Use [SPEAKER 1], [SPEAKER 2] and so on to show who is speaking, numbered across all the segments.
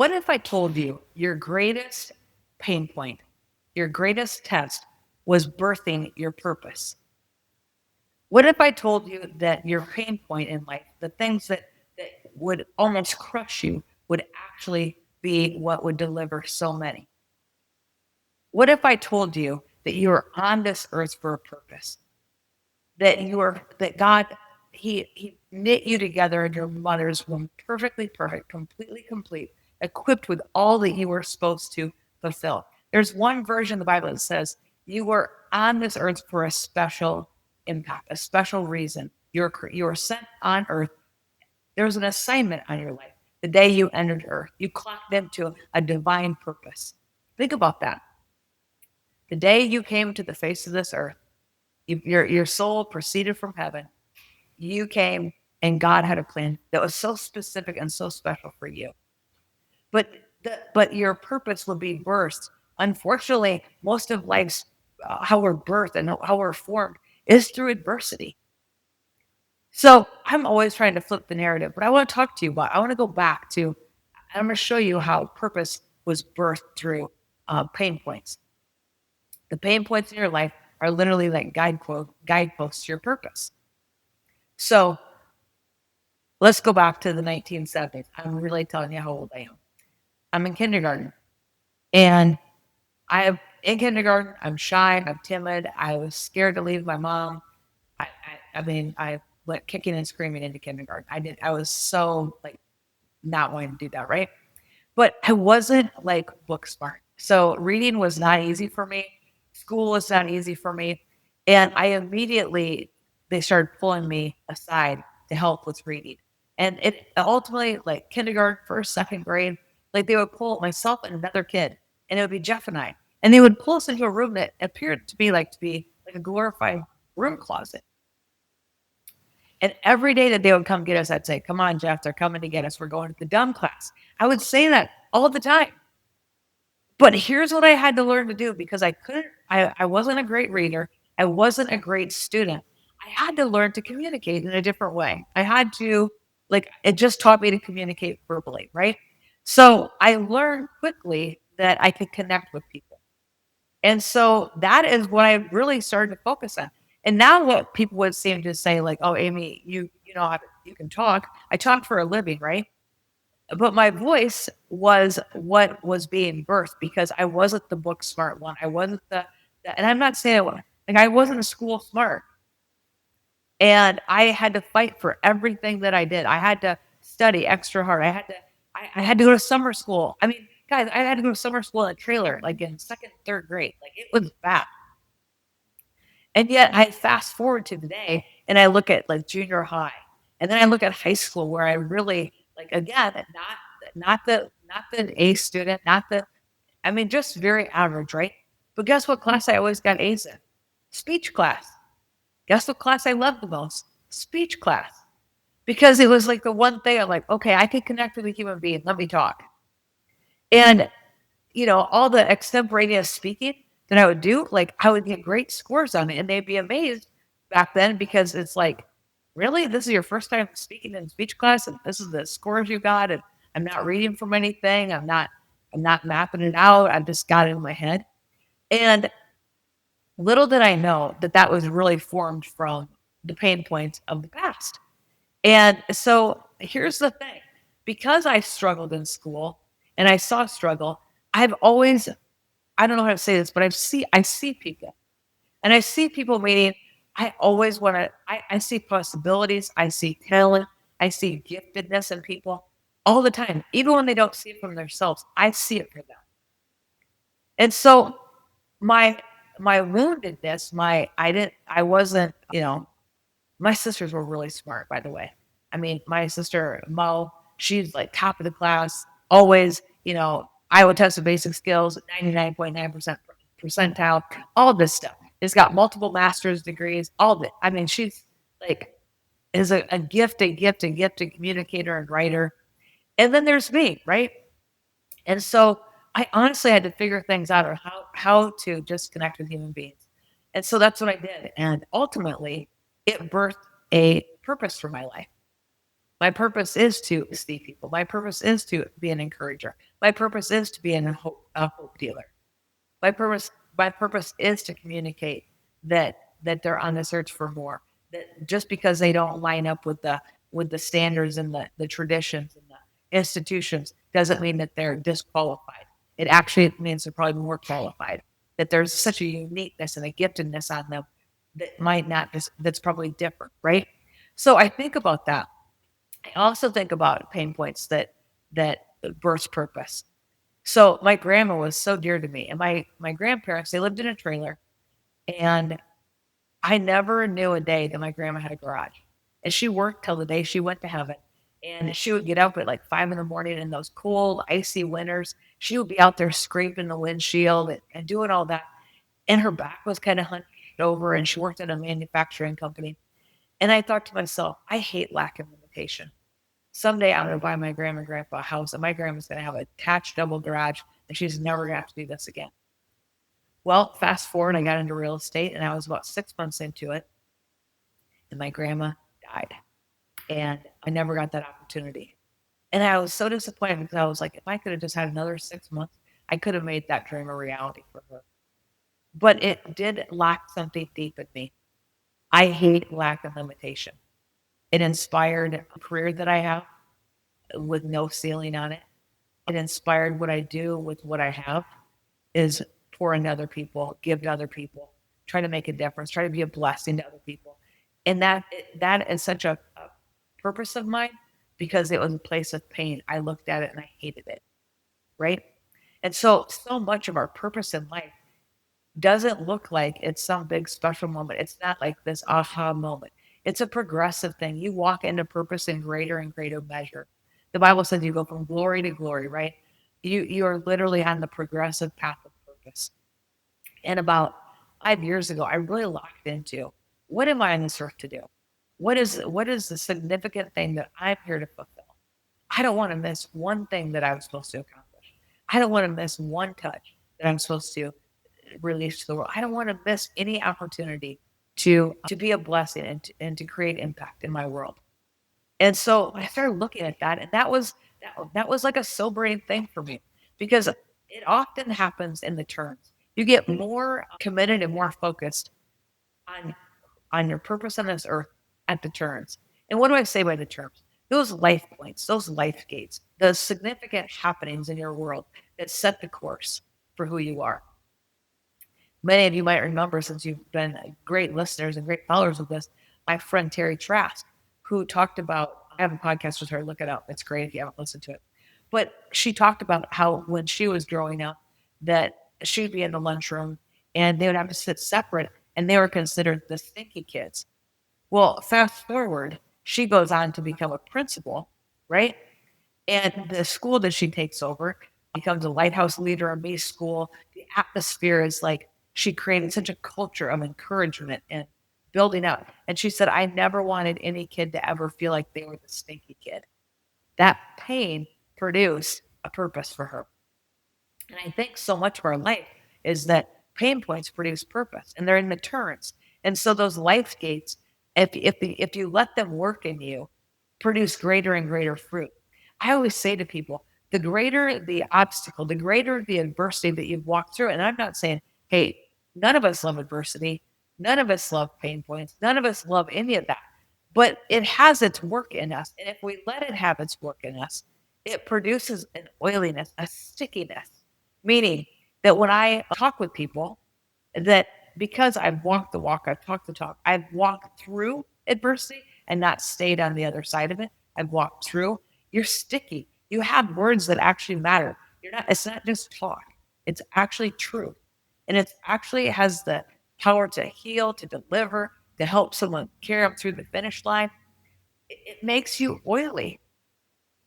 [SPEAKER 1] What if I told you your greatest pain point, your greatest test was birthing your purpose? What if I told you that your pain point in life, the things that would almost crush you, would actually be what would deliver so many? What if I told you that you are on this earth for a purpose? That God, He knit you together in your mother's womb, perfectly perfect, completely complete, equipped with all that you were supposed to fulfill. There's one version of the Bible that says you were on this earth for a special impact, a special reason. You were sent on earth. There was an assignment on your life. The day you entered earth, you clocked into a divine purpose. Think about that. The day you came to the face of this earth, your soul proceeded from heaven. You came, and God had a plan that was so specific and so special for you. But but your purpose will be burst. Unfortunately, most of life's how we're birthed and how we're formed is through adversity. So I'm always trying to flip the narrative, but I want to talk to you about. I want to go back to. I'm going to show you how purpose was birthed through pain points. The pain points in your life are literally like guideposts to your purpose. So let's go back to the 1970s. I'm really telling you how old I am. I'm in kindergarten, and in kindergarten. I'm shy. I'm timid. I was scared to leave my mom. I went kicking and screaming into kindergarten. I was so like not wanting to do that, right? But I wasn't like book smart. So reading was not easy for me. School was not easy for me. And they started pulling me aside to help with reading. And it ultimately, like kindergarten, first, second grade, like they would pull myself and another kid, and it would be Jeff and I. And they would pull us into a room that appeared to be like a glorified room closet. And every day that they would come get us, I'd say, "Come on, Jeff, they're coming to get us. We're going to the dumb class." I would say that all the time. But here's what I had to learn to do because I wasn't a great reader. I wasn't a great student. I had to learn to communicate in a different way. I had to, like, it just taught me to communicate verbally, right? So I learned quickly that I could connect with people. And so that is what I really started to focus on. And now what people would seem to say, like, "Oh, Amy, you know you can talk." I talk for a living, right? But my voice was what was being birthed because I wasn't the book smart one. I wasn't and I'm not saying I wasn't a school smart. And I had to fight for everything that I did. I had to study extra hard. I had to go to summer school. I mean, guys, I had to go to summer school in a trailer, like in second, third grade. Like it was bad. And yet I fast forward to today and I look at like junior high. And then I look at high school where I really like again, not the A student, not the I mean, just very average, right? But guess what class I always got A's in? Speech class. Guess what class I loved the most? Speech class. Because it was like the one thing I'm like, okay, I can connect with a human being. Let me talk. And all the extemporaneous speaking that I would do, like I would get great scores on it. And they'd be amazed back then because it's like, really? This is your first time speaking in speech class, and this is the scores you got, and I'm not reading from anything. I'm not mapping it out. I just got it in my head. And little did I know that that was really formed from the pain points of the past. And so here's the thing, because I struggled in school and I saw struggle, I've always I don't know how to say this, but I see people. And I see people meaning I always want to I see possibilities, I see talent, I see giftedness in people all the time. Even when they don't see it from themselves, I see it for them. And so my my woundedness, I wasn't, my sisters were really smart, by the way. I mean, my sister Mo, she's like top of the class, always, Iowa test of basic skills, 99.9% percentile, all this stuff. She's got multiple master's degrees, all of it. I mean, she's like is a gifted communicator and writer. And then there's me, right? And so I honestly had to figure things out on how to just connect with human beings. And so that's what I did. And ultimately, it birthed a purpose for my life. My purpose is to see people. My purpose is to be an encourager. My purpose is to be a hope dealer. My purpose is to communicate that they're on the search for more. That just because they don't line up with the standards and the traditions and the institutions doesn't mean that they're disqualified. It actually means they're probably more qualified. That there's such a uniqueness and a giftedness on them that might not just that's probably different, right? So I think about that. I also think about pain points that birth purpose. So my grandma was so dear to me, and my grandparents, they lived in a trailer, and I never knew a day that my grandma had a garage. And she worked till the day she went to heaven. And she would get up at like 5 in the morning in those cold, icy winters. She would be out there scraping the windshield and doing all that. And her back was kind of hunched over, and she worked at a manufacturing company. And I thought to myself, I hate lack of limitation. Someday I'm going to buy my grandma and grandpa a house, and my grandma's going to have an attached double garage, and she's never going to have to do this again. Well, fast forward, I got into real estate, and I was about 6 months into it, and my grandma died, and I never got that opportunity. And I was so disappointed because I was like, if I could have just had another 6 months, I could have made that dream a reality for her. But it did lack something deep in me. I hate lack of limitation. It inspired a career that I have with no ceiling on it. It inspired what I do with what I have is pour into other people, give to other people, try to make a difference, try to be a blessing to other people. And that is such a purpose of mine because it was a place of pain. I looked at it and I hated it. Right. And so much of our purpose in life doesn't look like it's some big special moment. It's not like this aha moment. It's a progressive thing. You walk into purpose in greater and greater measure. The Bible says you go from glory to glory, right? You are literally on the progressive path of purpose. And about 5 years ago, I really locked into what am I on this earth to do? What is the significant thing that I'm here to fulfill? I don't want to miss one thing that I'm supposed to accomplish. I don't want to miss one touch that I'm supposed to release to the world. I don't want to miss any opportunity to be a blessing and to create impact in my world. And so I started looking at that, and that was like a sobering thing for me because it often happens in the turns. You get more committed and more focused on your purpose on this earth at the turns. And what do I say by the turns? Those life points, those life gates, the significant happenings in your world that set the course for who you are. Many of you might remember, since you've been great listeners and great followers of this, my friend Terry Trask, who talked about, I have a podcast with her, look it up. It's great if you haven't listened to it. But she talked about how when she was growing up, that she'd be in the lunchroom and they would have to sit separate and they were considered the stinky kids. Well, fast forward, she goes on to become a principal, right? And the school that she takes over becomes a lighthouse leader in May school. The atmosphere is like she created such a culture of encouragement and building up. And she said, I never wanted any kid to ever feel like they were the stinky kid. That pain produced a purpose for her. And I think so much of our life is that pain points produce purpose and they're in the turns. And so those life gates, if you let them work in you, produce greater and greater fruit. I always say to people, the greater the obstacle, the greater the adversity that you've walked through. And I'm not saying, hey, none of us love adversity. None of us love pain points. None of us love any of that. But it has its work in us. And if we let it have its work in us, it produces an oiliness, a stickiness, meaning that when I talk with people, that because I've walked the walk, I've talked the talk, I've walked through adversity and not stayed on the other side of it. I've walked through. You're sticky. You have words that actually matter. It's not just talk. It's actually true. And it actually has the power to heal, to deliver, to help someone carry them through the finish line. It makes you oily,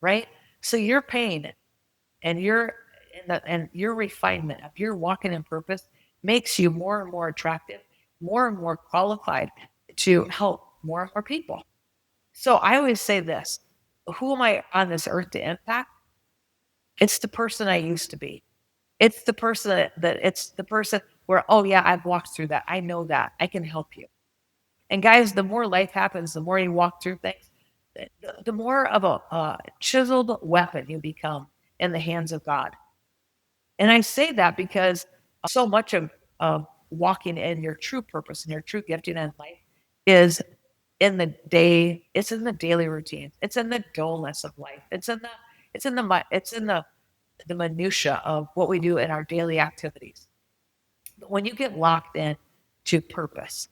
[SPEAKER 1] right? So your pain and your refinement of your walking in purpose makes you more and more attractive, more and more qualified to help more and more people. So I always say this: who am I on this earth to impact? It's the person I used to be. It's the person that it's the person where, oh yeah, I've walked through that. I know that. I can help you. And guys, the more life happens, the more you walk through things, the more of a chiseled weapon you become in the hands of God. And I say that because so much of walking in your true purpose and your true gifting in life is in the day, it's in the daily routines. It's in the dullness of life. It's in the minutia of what we do in our daily activities. But when you get locked in to purpose,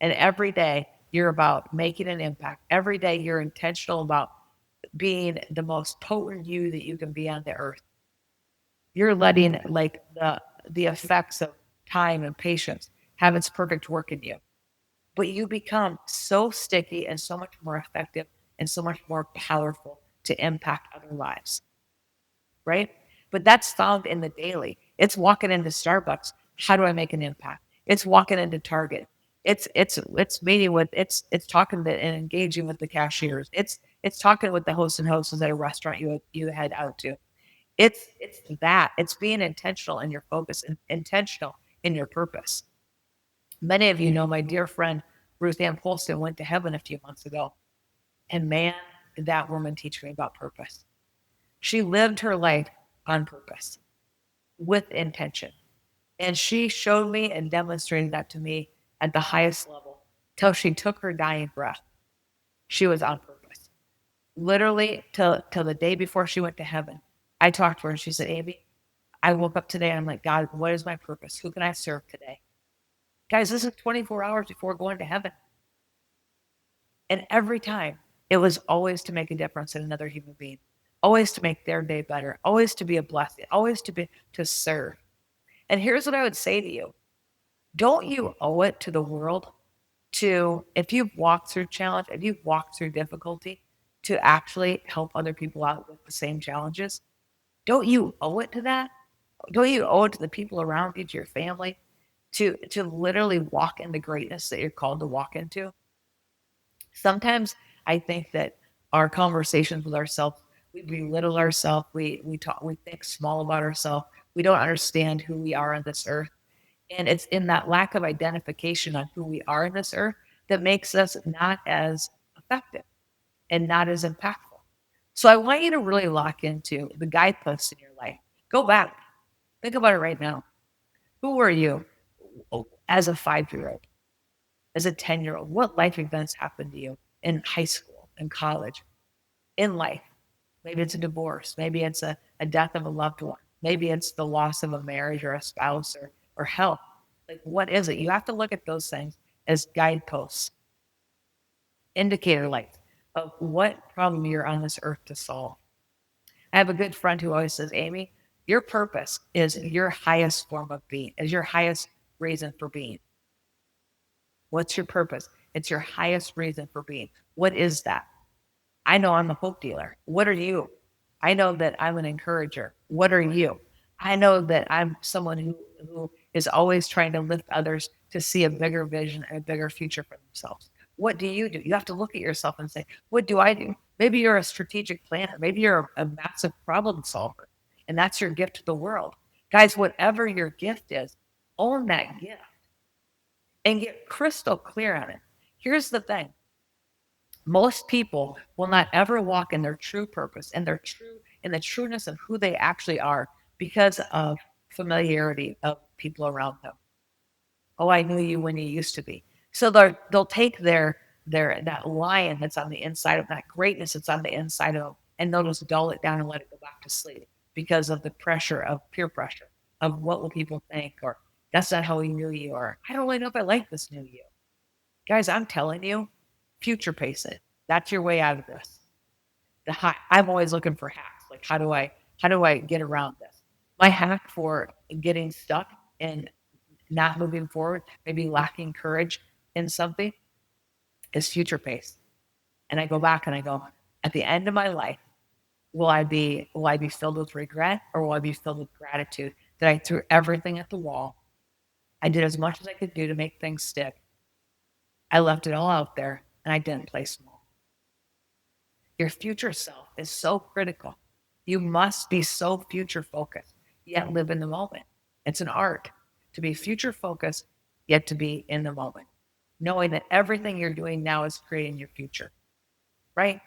[SPEAKER 1] and every day you're about making an impact, every day you're intentional about being the most potent you that you can be on the earth. You're letting like the effects of time and patience have its perfect work in you. But you become so sticky and so much more effective and so much more powerful to impact other lives, right? But that's found in the daily. It's walking into Starbucks. How do I make an impact? It's walking into Target. It's meeting with it's talking to and engaging with the cashiers. It's talking with the hosts and hostesses at a restaurant you head out to. It's that. It's being intentional in your focus and intentional in your purpose. Many of you know my dear friend Ruth Ann Polston went to heaven a few months ago. And man, did that woman teach me about purpose. She lived her life on purpose with intention. And she showed me and demonstrated that to me at the highest level till she took her dying breath. She was on purpose. Literally till the day before she went to heaven. I talked to her and she said, Amy, I woke up today and I'm like, God, what is my purpose? Who can I serve today? Guys, this is 24 hours before going to heaven. And every time, it was always to make a difference in another human being, always to make their day better, always to be a blessing, always to serve. And here's what I would say to you. Don't you owe it to the world to, if you've walked through challenge, if you've walked through difficulty, to actually help other people out with the same challenges? Don't you owe it to that? Don't you owe it to the people around you, to your family, to literally walk in the greatness that you're called to walk into? Sometimes I think that our conversations with ourselves, we belittle ourselves, we think small about ourselves, we don't understand who we are on this earth. And it's in that lack of identification on who we are in this earth that makes us not as effective and not as impactful. So I want you to really lock into the guideposts in your life. Go back. Think about it right now. Who were you as a 5-year-old, as a 10-year-old? What life events happened to you in high school, in college, in life? Maybe it's a divorce. Maybe it's a death of a loved one. Maybe it's the loss of a marriage or a spouse or health. Like, what is it? You have to look at those things as guideposts, indicator lights of what problem you're on this earth to solve. I have a good friend who always says, Amy, your purpose is your highest form of being, is your highest reason for being. What's your purpose? It's your highest reason for being. What is that? I know I'm a hope dealer. What are you? I know that I'm an encourager. What are you? I know that I'm someone who is always trying to lift others to see a bigger vision and a bigger future for themselves. What do? You have to look at yourself and say, what do I do? Maybe you're a strategic planner. Maybe you're a massive problem solver. And that's your gift to the world. Guys, whatever your gift is, own that gift and get crystal clear on it. Here's the thing. Most people will not ever walk in their true purpose and in the trueness of who they actually are because of familiarity of people around them. Oh, I knew you when you used to be. So they'll take their that lion that's on the inside of that greatness that's on the inside of them, and they'll just dull it down and let it go back to sleep because of the pressure of peer pressure of what will people think, or that's not how we knew you, or I don't really know if I like this new you. Guys, I'm telling you, future pace it. That's your way out of this. I'm always looking for hacks. Like, how do I get around this? My hack for getting stuck and not moving forward, maybe lacking courage in something, is future pace. And I go back and I go, at the end of my life, will I be filled with regret, or will I be filled with gratitude that I threw everything at the wall? I did as much as I could do to make things stick. I left it all out there and I didn't play small. Your future self is so critical. You must be so future focused, yet live in the moment. It's an art to be future focused, yet to be in the moment, knowing that everything you're doing now is creating your future, right?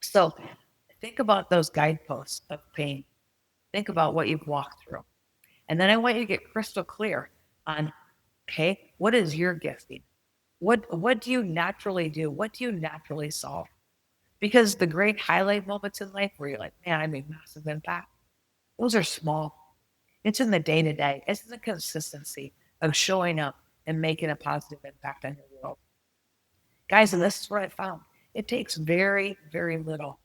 [SPEAKER 1] So Think about those guideposts of pain. Think about what you've walked through. And then I want you to get crystal clear on, okay, what is your gifting? What do you naturally do? What do you naturally solve? Because the great highlight moments in life where you're like, man, I made massive impact, those are small. It's in the day to day. It's in the consistency of showing up and making a positive impact on your world. Guys, and this is what I found. It takes very, very little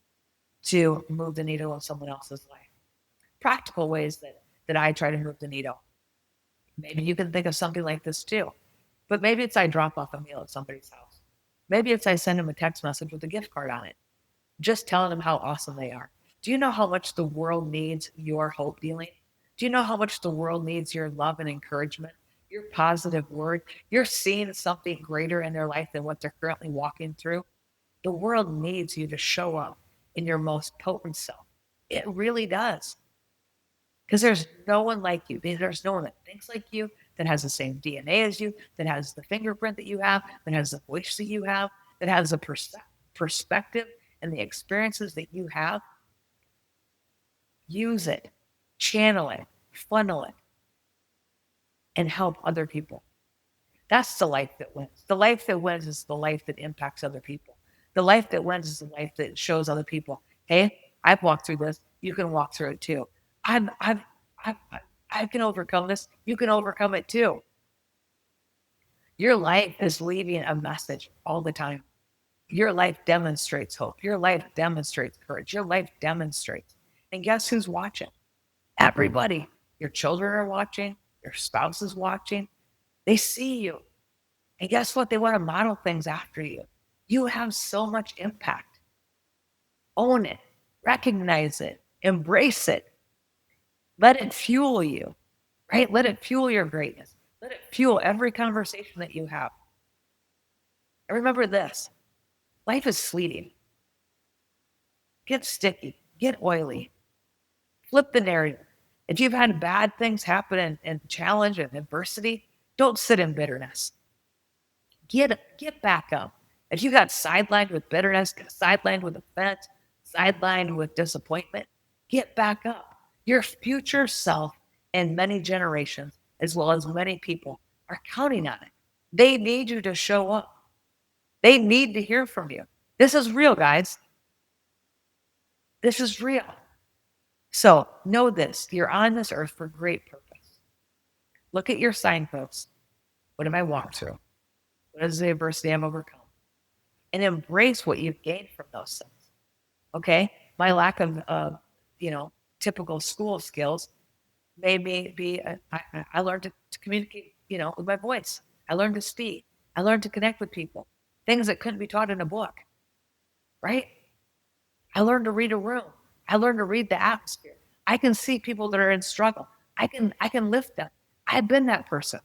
[SPEAKER 1] to move the needle in someone else's life. Practical ways that I try to move the needle. Maybe you can think of something like this too. But maybe it's I drop off a meal at somebody's house. Maybe it's I send them a text message with a gift card on it, just telling them how awesome they are. Do you know how much the world needs your hope dealing? Do you know how much the world needs your love and encouragement, your positive word? You're seeing something greater in their life than what they're currently walking through. The world needs you to show up in your most potent self. It really does. Because there's no one like you. There's no one that thinks like you, that has the same DNA as you, that has the fingerprint that you have, that has the voice that you have, that has the perspective and the experiences that you have. Use it, channel it, funnel it, and help other people. That's the life that wins. The life that wins is the life that impacts other people. The life that wins is the life that shows other people, hey, I've walked through this. You can walk through it too. I'm, I've, I've, I can overcome this. You can overcome it too. Your life is leaving a message all the time. Your life demonstrates hope. Your life demonstrates courage. Your life demonstrates. And guess who's watching? Everybody. Your children are watching. Your spouse is watching. They see you. And guess what? They want to model things after you. You have so much impact. Own it. Recognize it. Embrace it. Let it fuel you, right? Let it fuel your greatness. Let it fuel every conversation that you have. And remember this, life is fleeting. Get sticky. Get oily. Flip the narrative. If you've had bad things happen and challenge and adversity, don't sit in bitterness. Get back up. If you got sidelined with bitterness, sidelined with offense, sidelined with disappointment, get back up. Your future self and many generations, as well as many people, are counting on it. They need you to show up. They need to hear from you. This is real, guys. This is real. So know this, you're on this earth for great purpose. Look at your signposts. What am I walking through? What is the adversity I'm overcome? And embrace what you've gained from those things. Okay? My lack of, typical school skills made me be, I learned to communicate, with my voice. I learned to speak. I learned to connect with people. Things that couldn't be taught in a book, right? I learned to read a room. I learned to read the atmosphere. I can see people that are in struggle. I can lift them. I've been that person.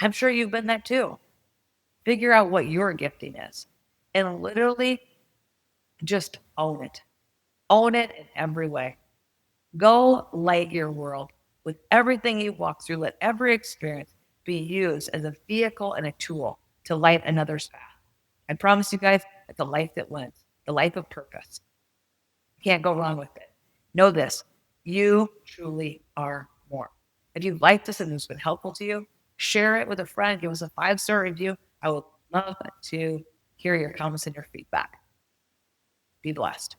[SPEAKER 1] I'm sure you've been that too. Figure out what your gifting is and literally just own it. Own it in every way. Go light your world with everything you walk through. Let every experience be used as a vehicle and a tool to light another's path. I promise you guys, it's a life that wins, the life of purpose. You can't go wrong with it. Know this, you truly are more. If you've liked this and it's been helpful to you, share it with a friend. Give us a 5-star review. I would love to hear your comments and your feedback. Be blessed.